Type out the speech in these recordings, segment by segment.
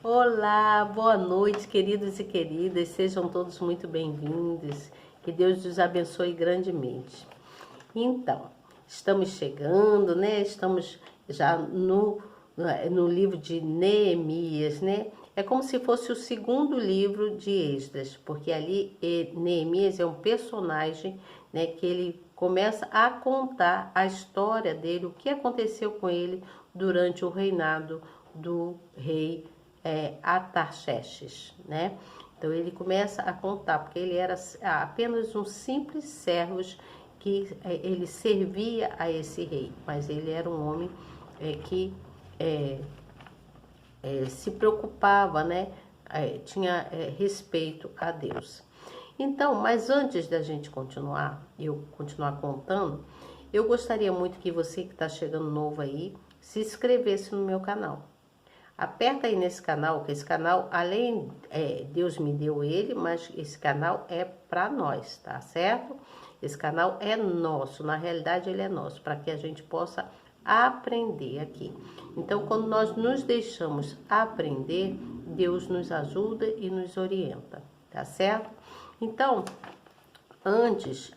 Olá, boa noite, queridos e queridas, sejam todos muito bem-vindos, que Deus os abençoe grandemente. Então, estamos chegando, né? Estamos já no livro de Neemias, né? É como se fosse o segundo livro de Esdras, porque ali Neemias é um personagem, né, que ele começa a contar a história dele, o que aconteceu com ele durante o reinado do rei Artaxerxes, né? Então ele começa a contar, porque ele era apenas um simples servo que ele servia a esse rei, mas ele era um homem que se preocupava, né? Tinha respeito a Deus. Então, mas antes da gente continuar, eu continuar contando, eu gostaria muito que você que está chegando novo aí, se inscrevesse no meu canal. Aperta aí nesse canal, que esse canal, além, Deus me deu ele, mas esse canal é para nós, tá certo? Esse canal é nosso, na realidade ele é nosso, para que a gente possa aprender aqui. Então, quando nós nos deixamos aprender, Deus nos ajuda e nos orienta, tá certo? Então, antes,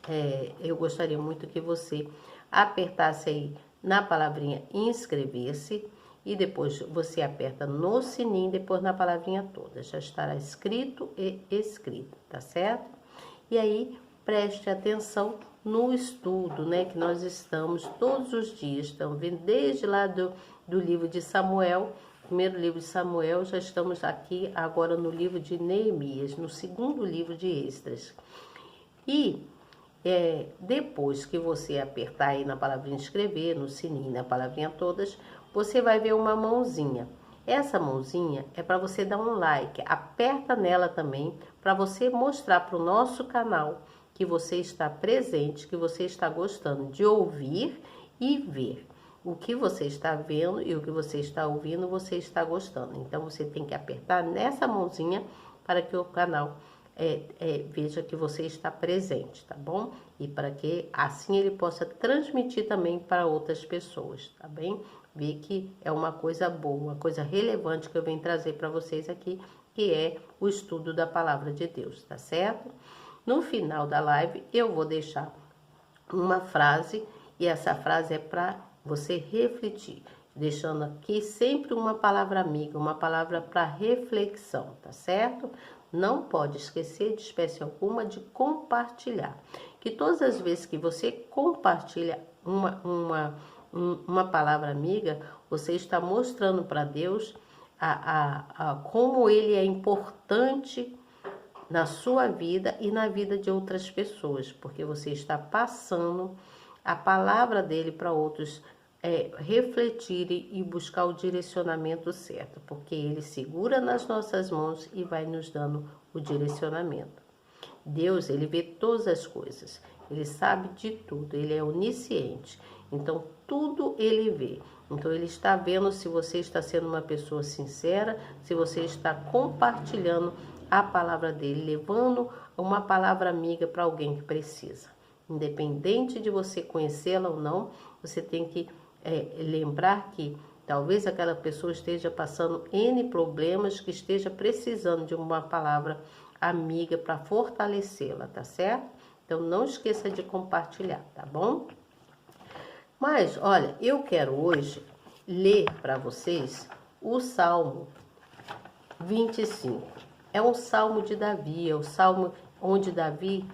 eu gostaria muito que você apertasse aí na palavrinha inscrever-se e depois você aperta no sininho, depois na palavrinha toda. Já estará escrito e escrito, tá certo? E aí, preste atenção no estudo, né? Que nós estamos todos os dias, estamos vendo desde lá do livro de Samuel, primeiro livro de Samuel, já estamos aqui agora no livro de Neemias, no segundo livro de Esdras. E depois que você apertar aí na palavrinha inscrever, no sininho, na palavrinha todas, você vai ver uma mãozinha. Essa mãozinha é para você dar um like, aperta nela também, para você mostrar para o nosso canal que você está presente, que você está gostando de ouvir e ver. O que você está vendo e o que você está ouvindo, você está gostando. Então, você tem que apertar nessa mãozinha para que o canal veja que você está presente, tá bom? E para que assim ele possa transmitir também para outras pessoas, tá bem? Ver que é uma coisa boa, uma coisa relevante que eu venho trazer para vocês aqui, que é o estudo da palavra de Deus, tá certo? No final da live eu vou deixar uma frase e essa frase é para você refletir, deixando aqui sempre uma palavra amiga, uma palavra para reflexão, tá certo? Não pode esquecer de espécie alguma de compartilhar, que todas as vezes que você compartilha uma palavra amiga, você está mostrando para Deus como Ele é importante na sua vida e na vida de outras pessoas, porque você está passando a palavra dele para outros refletirem e buscar o direcionamento certo, porque ele segura nas nossas mãos e vai nos dando o direcionamento. Deus, ele vê todas as coisas, ele sabe de tudo, ele é onisciente, então tudo ele vê. Então ele está vendo se você está sendo uma pessoa sincera, se você está compartilhando a palavra dele, levando uma palavra amiga para alguém que precisa. Independente de você conhecê-la ou não, você tem que lembrar que talvez aquela pessoa esteja passando N problemas, que esteja precisando de uma palavra amiga para fortalecê-la, tá certo? Então não esqueça de compartilhar, tá bom? Mas, olha, eu quero hoje ler para vocês o Salmo 25. É um salmo de Davi, é o salmo onde Davi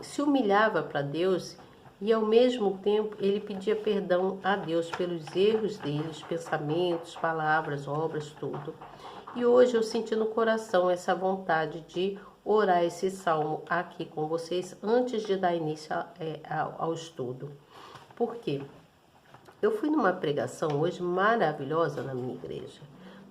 se humilhava para Deus e ao mesmo tempo ele pedia perdão a Deus pelos erros deles, pensamentos, palavras, obras, tudo. E hoje eu senti no coração essa vontade de orar esse salmo aqui com vocês antes de dar início ao estudo. Por quê? Eu fui numa pregação hoje maravilhosa na minha igreja.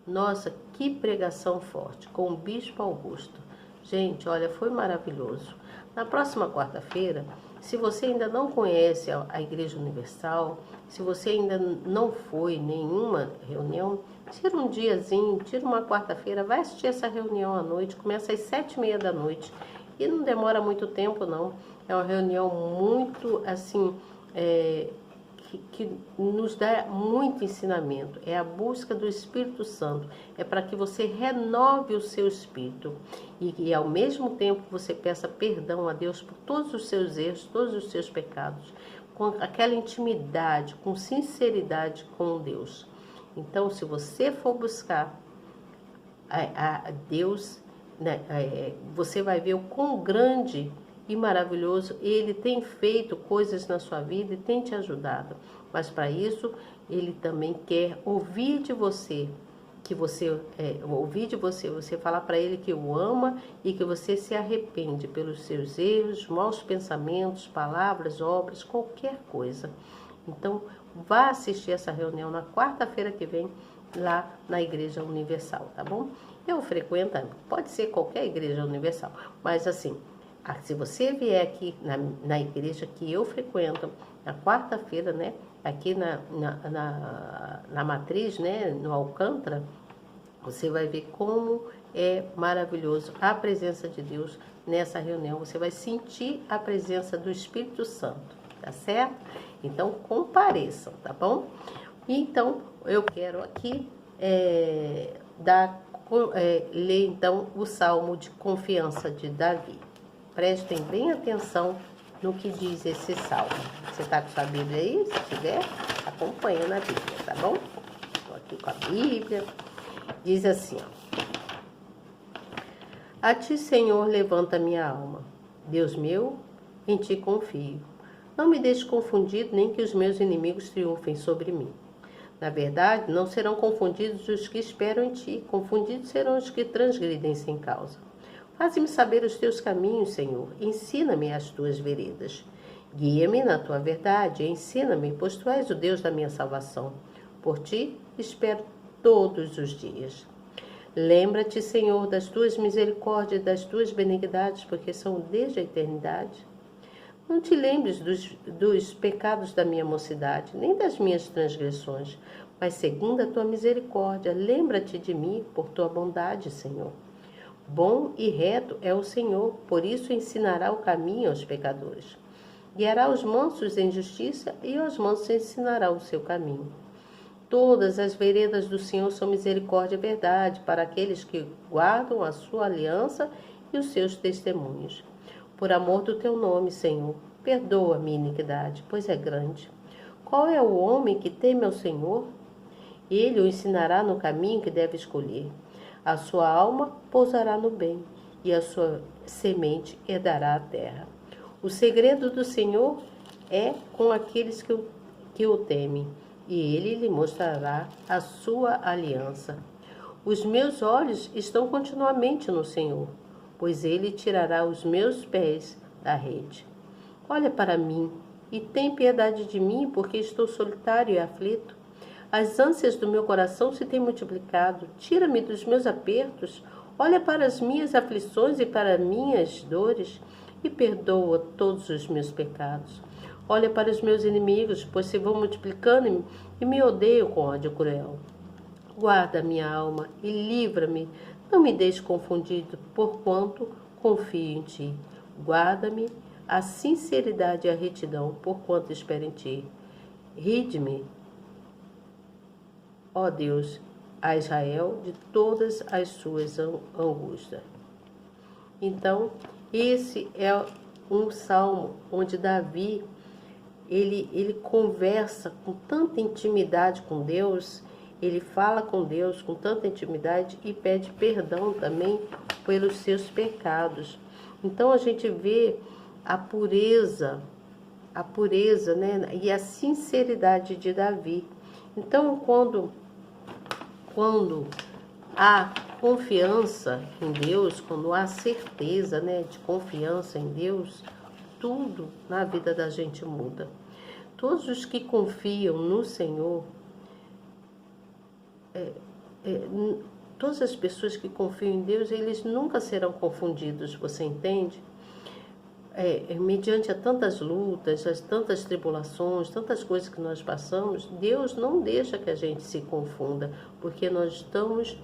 Nossa, que pregação forte, com o Bispo Augusto. Gente, olha, foi maravilhoso. Na próxima quarta-feira, se você ainda não conhece a Igreja Universal, se você ainda não foi em nenhuma reunião, tira um diazinho, tira uma quarta-feira, vai assistir essa reunião à noite, começa às 7h30 da noite. E não demora muito tempo, não. É uma reunião muito, assim, que nos dá muito ensinamento, é a busca do Espírito Santo, é para que você renove o seu espírito e ao mesmo tempo você peça perdão a Deus por todos os seus erros, todos os seus pecados, com aquela intimidade, com sinceridade com Deus. Então, se você for buscar a Deus, né, você vai ver o quão grande e maravilhoso Ele tem feito coisas na sua vida e tem te ajudado. Mas para isso, Ele também quer ouvir de você, você falar para Ele que o ama e que você se arrepende pelos seus erros, maus pensamentos, palavras, obras, qualquer coisa. Então, vá assistir essa reunião na quarta-feira que vem, lá na Igreja Universal, tá bom? Eu frequento, pode ser qualquer Igreja Universal, mas assim, se você vier aqui na igreja que eu frequento, na quarta-feira, né, aqui na Matriz, né, no Alcântara, você vai ver como é maravilhoso a presença de Deus nessa reunião. Você vai sentir a presença do Espírito Santo, tá certo? Então, compareçam, tá bom? Então, eu quero aqui ler então o Salmo de Confiança de Davi. Prestem bem atenção no que diz esse salmo. Você está com sua Bíblia aí? Se tiver, acompanha na Bíblia, tá bom? Estou aqui com a Bíblia. Diz assim, ó. A ti, Senhor, levanta minha alma. Deus meu, em ti confio. Não me deixe confundido, nem que os meus inimigos triunfem sobre mim. Na verdade, não serão confundidos os que esperam em ti. Confundidos serão os que transgridem sem causa. Faze-me saber os teus caminhos, Senhor. Ensina-me as tuas veredas. Guia-me na tua verdade. Ensina-me, pois tu és o Deus da minha salvação. Por ti espero todos os dias. Lembra-te, Senhor, das tuas misericórdias e das tuas benignidades, porque são desde a eternidade. Não te lembres dos pecados da minha mocidade, nem das minhas transgressões, mas segundo a tua misericórdia, lembra-te de mim por tua bondade, Senhor. Bom e reto é o Senhor, por isso ensinará o caminho aos pecadores. Guiará os mansos em justiça e aos mansos ensinará o seu caminho. Todas as veredas do Senhor são misericórdia e verdade para aqueles que guardam a sua aliança e os seus testemunhos. Por amor do teu nome, Senhor, perdoa a minha iniquidade, pois é grande. Qual é o homem que teme ao Senhor? Ele o ensinará no caminho que deve escolher. A sua alma pousará no bem, e a sua semente herdará a terra. O segredo do Senhor é com aqueles que o temem, e ele lhe mostrará a sua aliança. Os meus olhos estão continuamente no Senhor, pois ele tirará os meus pés da rede. Olha para mim e tem piedade de mim, porque estou solitário e aflito. As ânsias do meu coração se têm multiplicado. Tira-me dos meus apertos. Olha para as minhas aflições e para minhas dores e perdoa todos os meus pecados. Olha para os meus inimigos, pois se vão multiplicando e me odeiam com ódio cruel. Guarda a minha alma e livra-me. Não me deixe confundido, porquanto confio em ti. Guarda-me a sinceridade e a retidão, porquanto espero em ti. Ride-me, ó Deus, a Israel de todas as suas angústias. Então, esse é um salmo onde Davi, ele conversa com tanta intimidade com Deus, ele fala com Deus com tanta intimidade e pede perdão também pelos seus pecados. Então a gente vê a pureza, né, e a sinceridade de Davi. Então quando há confiança em Deus, quando há certeza, né, de confiança em Deus, tudo na vida da gente muda. Todos os que confiam no Senhor, todas as pessoas que confiam em Deus, eles nunca serão confundidos, você entende? Mediante a tantas lutas, as tantas tribulações, tantas coisas que nós passamos, Deus não deixa que a gente se confunda, porque nós estamos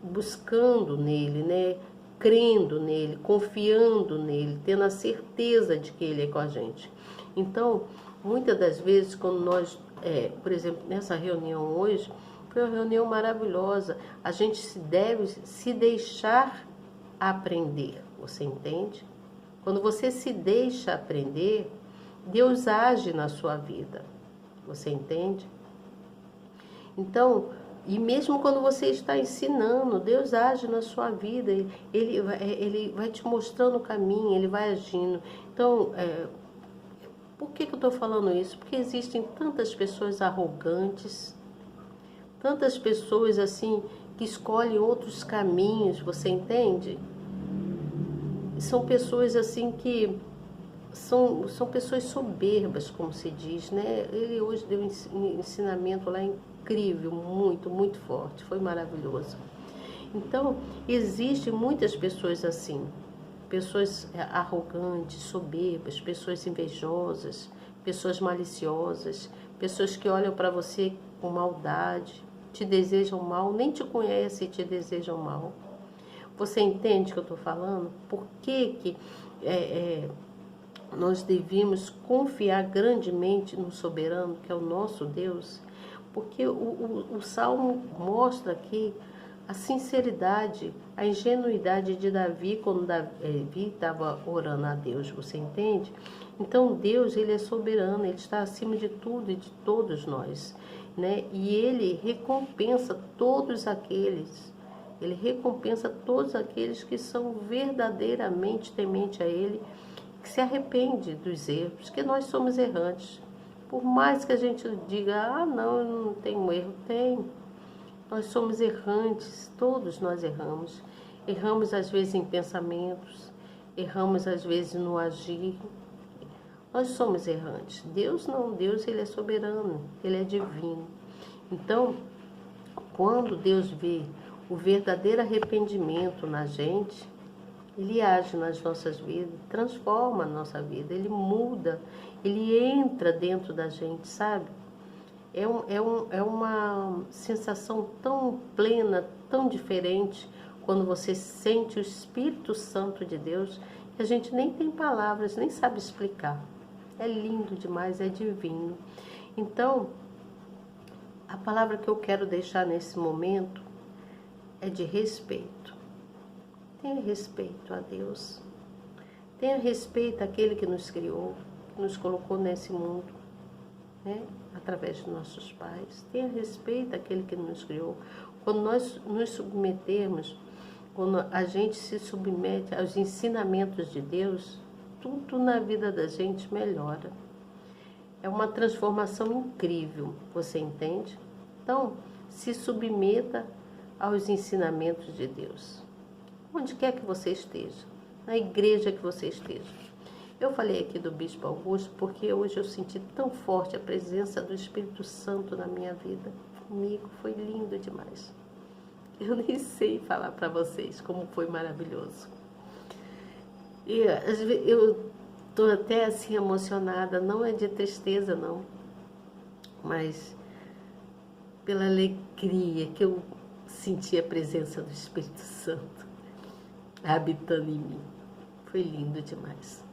buscando nele, né? Crendo nele, confiando nele, tendo a certeza de que ele é com a gente. Então, Muitas das vezes, quando nós, por exemplo, nessa reunião hoje, foi uma reunião maravilhosa. A gente deve se deixar aprender, você entende? Quando você se deixa aprender, Deus age na sua vida, você entende? Então, e mesmo quando você está ensinando, Deus age na sua vida, Ele vai te mostrando o caminho, Ele vai agindo. Então, por que eu estou falando isso? Porque existem tantas pessoas arrogantes, tantas pessoas assim que escolhem outros caminhos, você entende? São pessoas assim que são pessoas soberbas, como se diz, né? Ele hoje deu um ensinamento lá incrível, muito, muito forte, foi maravilhoso. Então, existem muitas pessoas assim, pessoas arrogantes, soberbas, pessoas invejosas, pessoas maliciosas, pessoas que olham para você com maldade, te desejam mal, nem te conhecem e te desejam mal. Você entende o que eu estou falando? Por que nós devemos confiar grandemente no soberano, que é o nosso Deus? Porque o Salmo mostra aqui a sinceridade, a ingenuidade de Davi, quando Davi estava orando a Deus, você entende? Então Deus, Ele é soberano, Ele está acima de tudo e de todos nós, né? E Ele recompensa todos aqueles, Ele recompensa todos aqueles que são verdadeiramente tementes a Ele, que se arrepende dos erros, porque nós somos errantes. Por mais que a gente diga, ah, não, eu não tenho erro, tem. Nós somos errantes, todos nós erramos. Erramos às vezes em pensamentos, erramos às vezes no agir. Nós somos errantes. Deus não, Deus Ele é soberano, Ele é divino. Então, quando Deus vê o verdadeiro arrependimento na gente, Ele age nas nossas vidas, transforma a nossa vida, Ele muda, Ele entra dentro da gente, sabe? É uma sensação tão plena, tão diferente, quando você sente o Espírito Santo de Deus, que a gente nem tem palavras, nem sabe explicar. É lindo demais, é divino. Então, a palavra que eu quero deixar nesse momento é de respeito. Tenha respeito a Deus. Tenha respeito àquele que nos criou, que nos colocou nesse mundo, né? Através de nossos pais. Tenha respeito àquele que nos criou. Quando nós nos submetermos, quando a gente se submete aos ensinamentos de Deus, tudo na vida da gente melhora. É uma transformação incrível, você entende? Então, se submeta aos ensinamentos de Deus. Onde quer que você esteja, na igreja que você esteja. Eu falei aqui do Bispo Augusto porque hoje eu senti tão forte a presença do Espírito Santo na minha vida. Comigo foi lindo demais. Eu nem sei falar para vocês como foi maravilhoso. E eu estou até assim emocionada, não é de tristeza não, mas pela alegria que eu senti a presença do Espírito Santo habitando em mim. Foi lindo demais.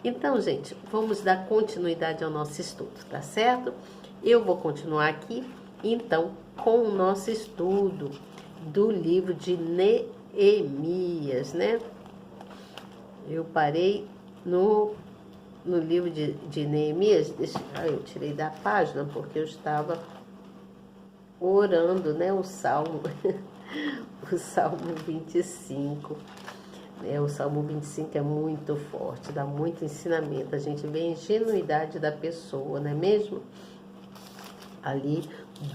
Então, gente, vamos dar continuidade ao nosso estudo, tá certo? Eu vou continuar aqui, então, com o nosso estudo do livro de Neemias, né? Eu parei no livro de Neemias, eu tirei da página porque eu estava orando, né? O Salmo, o Salmo 25. O Salmo 25 é muito forte, dá muito ensinamento. A gente vê a ingenuidade da pessoa, não é mesmo? Ali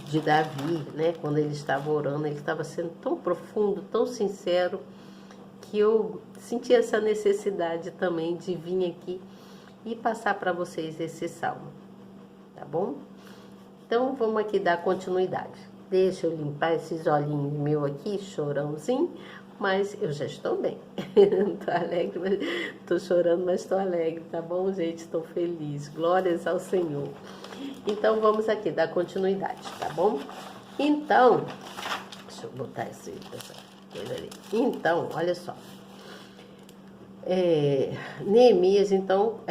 de Davi, né? Quando ele estava orando, ele estava sendo tão profundo, tão sincero, que eu senti essa necessidade também de vir aqui e passar para vocês esse salmo, tá bom? Então, vamos aqui dar continuidade. Deixa eu limpar esses olhinhos meus aqui, chorãozinho, mas eu já estou bem. Estou alegre, mas estou chorando, mas estou alegre, tá bom, gente? Estou feliz. Glórias ao Senhor. Então, vamos aqui dar continuidade, tá bom? Então, deixa eu botar essa coisa ali. Então, olha só. Neemias, então,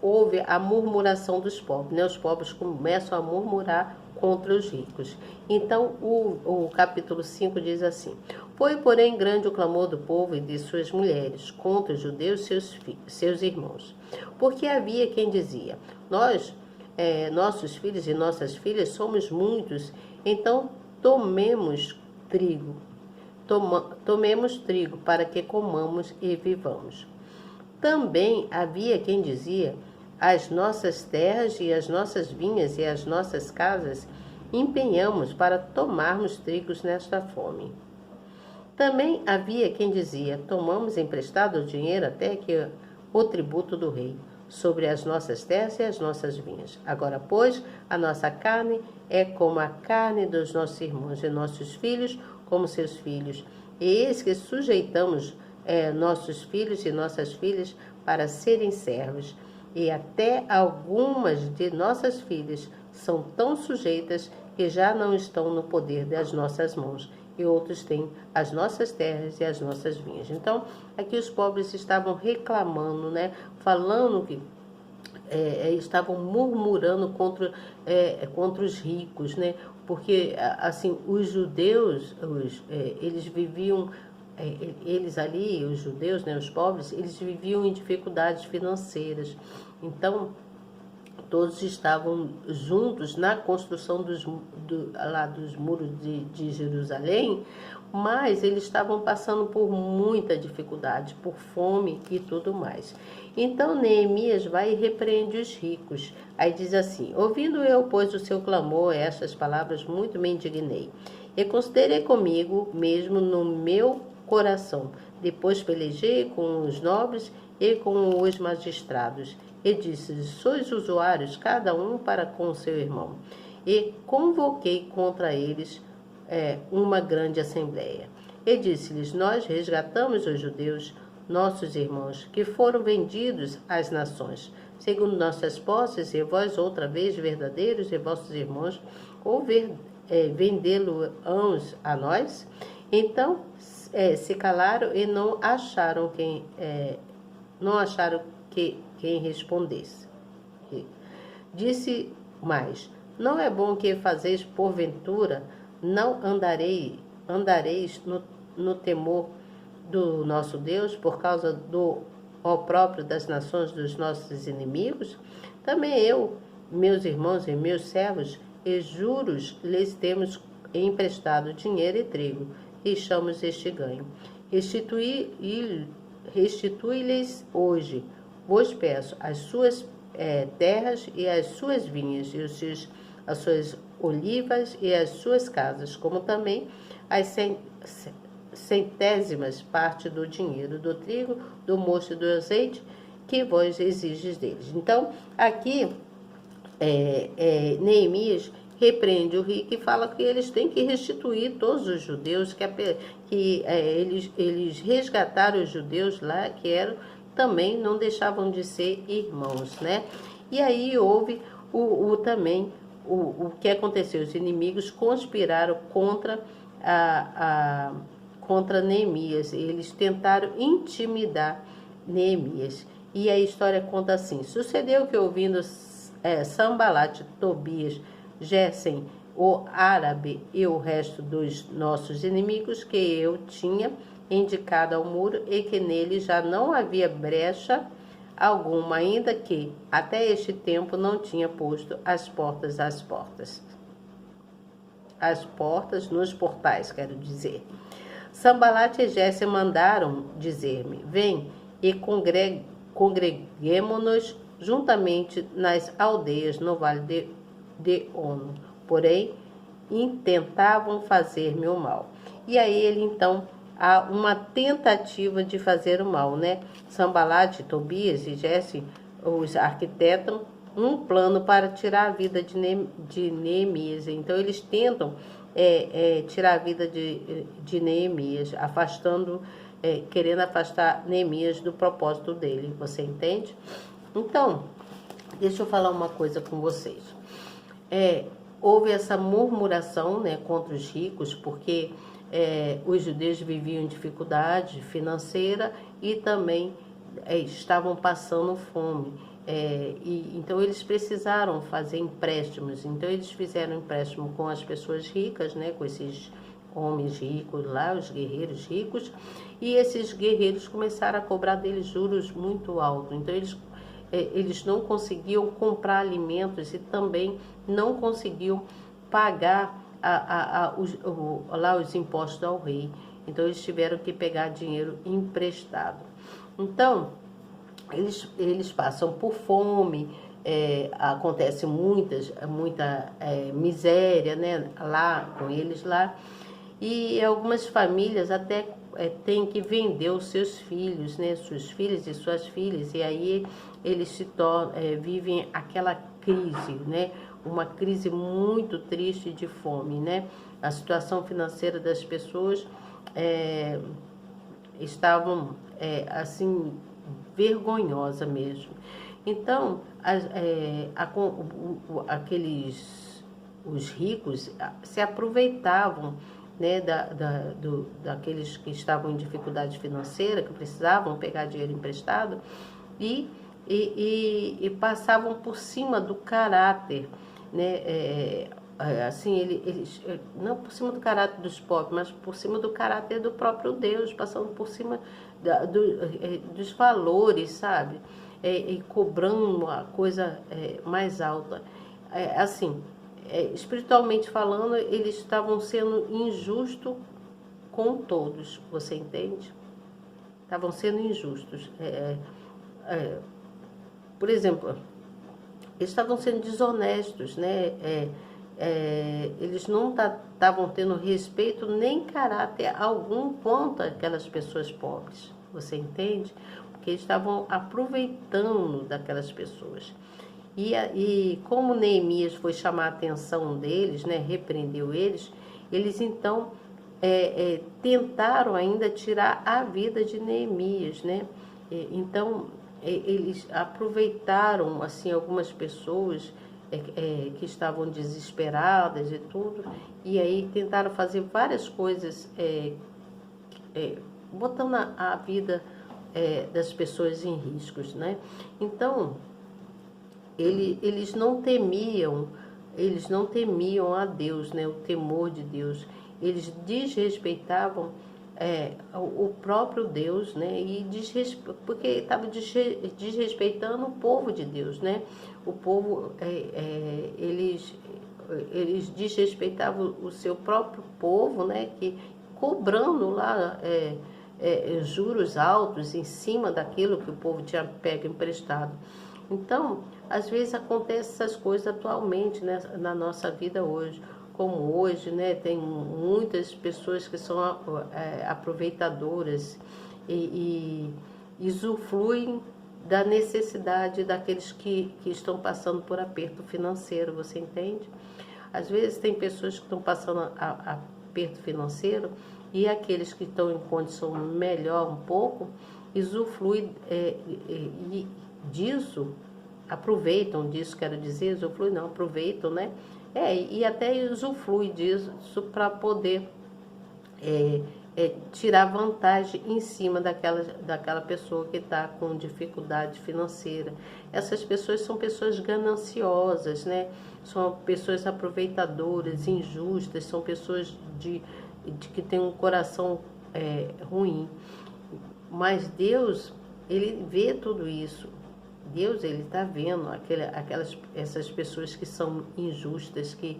houve a murmuração dos pobres, né? Os pobres começam a murmurar contra os ricos. Então, o capítulo 5 diz assim: Foi, porém, grande o clamor do povo e de suas mulheres contra os judeus, seus irmãos. Porque havia quem dizia: nossos filhos e nossas filhas somos muitos, então tomemos trigo para que comamos e vivamos. Também havia quem dizia: as nossas terras e as nossas vinhas e as nossas casas empenhamos para tomarmos trigos nesta fome. Também havia quem dizia: tomamos emprestado o dinheiro até que o tributo do rei sobre as nossas terras e as nossas vinhas. Agora, pois, a nossa carne é como a carne dos nossos irmãos e nossos filhos como seus filhos. E eis que sujeitamos nossos filhos e nossas filhas para serem servos. E até algumas de nossas filhas são tão sujeitas que já não estão no poder das nossas mãos. E outros têm as nossas terras e as nossas vinhas. Então, aqui os pobres estavam reclamando, né? Falando que estavam murmurando contra os ricos, né? Porque, assim, os judeus, eles viviam, eles ali, os judeus, né, os pobres, eles viviam em dificuldades financeiras. Então, todos estavam juntos na construção dos muros de Jerusalém, mas eles estavam passando por muita dificuldade, por fome e tudo mais. Então Neemias vai e repreende os ricos. Aí diz assim: ouvindo eu, pois, o seu clamor, estas palavras, muito me indignei. E considerei comigo mesmo no meu coração. Depois pelejei com os nobres e com os magistrados. E disse-lhes: sois usuários, cada um para com o seu irmão. E convoquei contra eles uma grande assembleia. E disse-lhes: nós resgatamos os judeus, nossos irmãos, que foram vendidos às nações, segundo nossas posses, e vós outra vez verdadeiros e vossos irmãos, ou vendê-los a nós? Então se calaram e não acharam quem respondesse. Disse mais: não é bom que fazeis porventura, não andareis no temor do nosso Deus, por causa do opróbrio das nações dos nossos inimigos? Também eu, meus irmãos e meus servos, e juros lhes temos emprestado dinheiro e trigo, e chamamos este ganho. Restitui-lhes hoje, vos peço, as suas terras e as suas vinhas, e as suas olivas e as suas casas, como também as centésimas parte do dinheiro, do trigo, do mosto e do azeite, que vós exiges deles. Então, aqui, Neemias repreende o rico e fala que eles têm que restituir todos os judeus, eles resgataram os judeus lá, que também não deixavam de ser irmãos, né? E aí houve também o que aconteceu. Os inimigos conspiraram contra Neemias. Eles tentaram intimidar Neemias. E a história conta assim: sucedeu que, ouvindo Sambalate, Tobias, Gesem, o árabe e o resto dos nossos inimigos, que eu tinha indicado ao muro, e que nele já não havia brecha alguma, ainda que até este tempo não tinha posto as portas nos portais, quero dizer. Sambalate e Gesem mandaram dizer-me: vem e congreguemo-nos juntamente nas aldeias no vale de Ono. Porém, intentavam fazer-me o mal. E aí ele então há uma tentativa de fazer o mal, né? Sambalate, Tobias e Gesem, os arquitetam um plano para tirar a vida de Neemias. Então eles tentam tirar a vida de Neemias, querendo afastar Neemias do propósito dele. Você entende? Então, deixa eu falar uma coisa com vocês. Houve essa murmuração, né, contra os ricos, porque os judeus viviam em dificuldade financeira e também estavam passando fome. Então eles precisaram fazer empréstimos. Então eles fizeram empréstimo com as pessoas ricas, né, com esses homens ricos lá, os guerreiros ricos, e esses guerreiros começaram a cobrar deles juros muito altos. Então eles não conseguiam comprar alimentos e também não conseguiam pagar os impostos ao rei. Então eles tiveram que pegar dinheiro emprestado. Então eles passam por fome, acontece muita miséria, né, lá com eles lá, e algumas famílias até têm que vender os seus filhos, né, suas filhas e suas filhas, e aí eles vivem aquela crise, né, uma crise muito triste de fome, né? A situação financeira das pessoas estavam assim vergonhosa mesmo. Então os ricos se aproveitavam, né, daqueles que estavam em dificuldade financeira, que precisavam pegar dinheiro emprestado, e passavam por cima do caráter, né? Assim, eles não por cima do caráter dos pobres, mas por cima do caráter do próprio Deus, passando por cima dos valores, sabe? E cobrando a coisa mais alta. Assim, espiritualmente falando, eles estavam sendo injustos com todos, você entende? Estavam sendo injustos. Por exemplo, eles estavam sendo desonestos, né? Eles não estavam tendo respeito nem caráter algum contra aquelas pessoas pobres, você entende? Porque eles estavam aproveitando daquelas pessoas. E como Neemias foi chamar a atenção deles, né, repreendeu eles então tentaram ainda tirar a vida de Neemias, né? Então eles aproveitaram assim algumas pessoas que estavam desesperadas e tudo, e aí tentaram fazer várias coisas, botando a vida das pessoas em riscos, né? Então eles não temiam a Deus, né? O temor de Deus. Eles desrespeitavam o próprio Deus, né? Porque estava desrespeitando o povo de Deus, né? O povo, eles desrespeitavam o seu próprio povo, né? Que cobrando lá juros altos em cima daquilo que o povo tinha pego emprestado. Então, às vezes acontecem essas coisas atualmente, né, na nossa vida hoje. Como hoje, né, tem muitas pessoas que são aproveitadoras e usufruem da necessidade daqueles que estão passando por aperto financeiro, você entende? Às vezes tem pessoas que estão passando aperto financeiro e aqueles que estão em condição melhor um pouco, usufruem disso, aproveitam disso, quero dizer, usufruem não, aproveitam, né? E até usufrui disso para poder tirar vantagem em cima daquela pessoa que está com dificuldade financeira. Essas pessoas são pessoas gananciosas, né? São pessoas aproveitadoras, injustas, são pessoas que têm um coração ruim. Mas Deus, Ele vê tudo isso. Deus, Ele está vendo essas pessoas que são injustas, que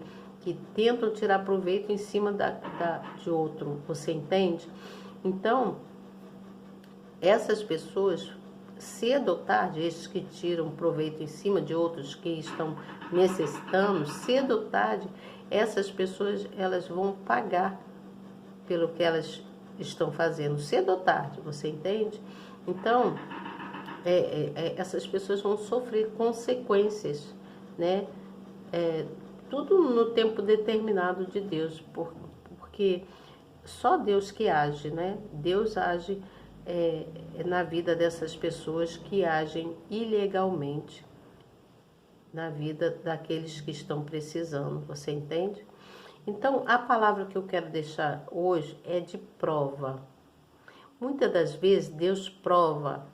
tentam tirar proveito em cima de outro, você entende? Então, essas pessoas, cedo ou tarde, esses que tiram proveito em cima de outros que estão necessitando, cedo ou tarde, essas pessoas, elas vão pagar pelo que elas estão fazendo, cedo ou tarde, você entende? Então, essas pessoas vão sofrer consequências, né? Tudo no tempo determinado de Deus, porque só Deus que age, né? Deus age na vida dessas pessoas que agem ilegalmente, na vida daqueles que estão precisando, você entende? Então, a palavra que eu quero deixar hoje é de prova. Muitas das vezes Deus prova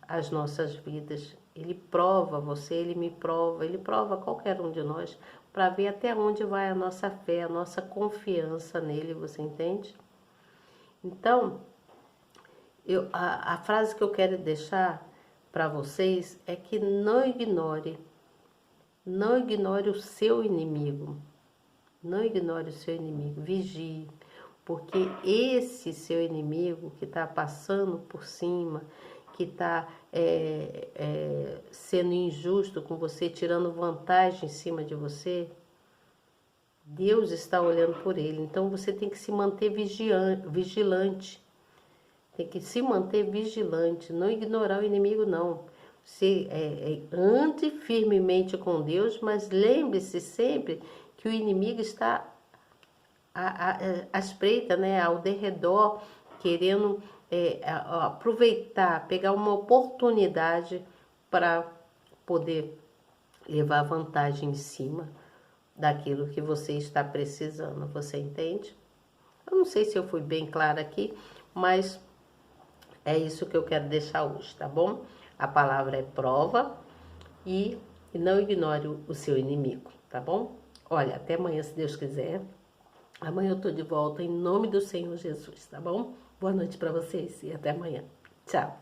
as nossas vidas. Ele prova você, ele me prova, ele prova qualquer um de nós para ver até onde vai a nossa fé, a nossa confiança nele, você entende? Então, a frase que eu quero deixar para vocês é que não ignore o seu inimigo. Não ignore o seu inimigo, vigie, porque esse seu inimigo que está passando por cima, que está sendo injusto com você, tirando vantagem em cima de você, Deus está olhando por ele. Então você tem que se manter vigilante, tem que se manter vigilante, não ignorar o inimigo não. Você ande firmemente com Deus, mas lembre-se sempre que o inimigo está à espreita, né, ao derredor, querendo aproveitar, pegar uma oportunidade para poder levar vantagem em cima daquilo que você está precisando, você entende? Eu não sei se eu fui bem clara aqui, mas é isso que eu quero deixar hoje, tá bom? A palavra é prova e não ignore o seu inimigo, tá bom? Olha, até amanhã, se Deus quiser. Amanhã eu tô de volta em nome do Senhor Jesus, tá bom? Boa noite para vocês e até amanhã. Tchau.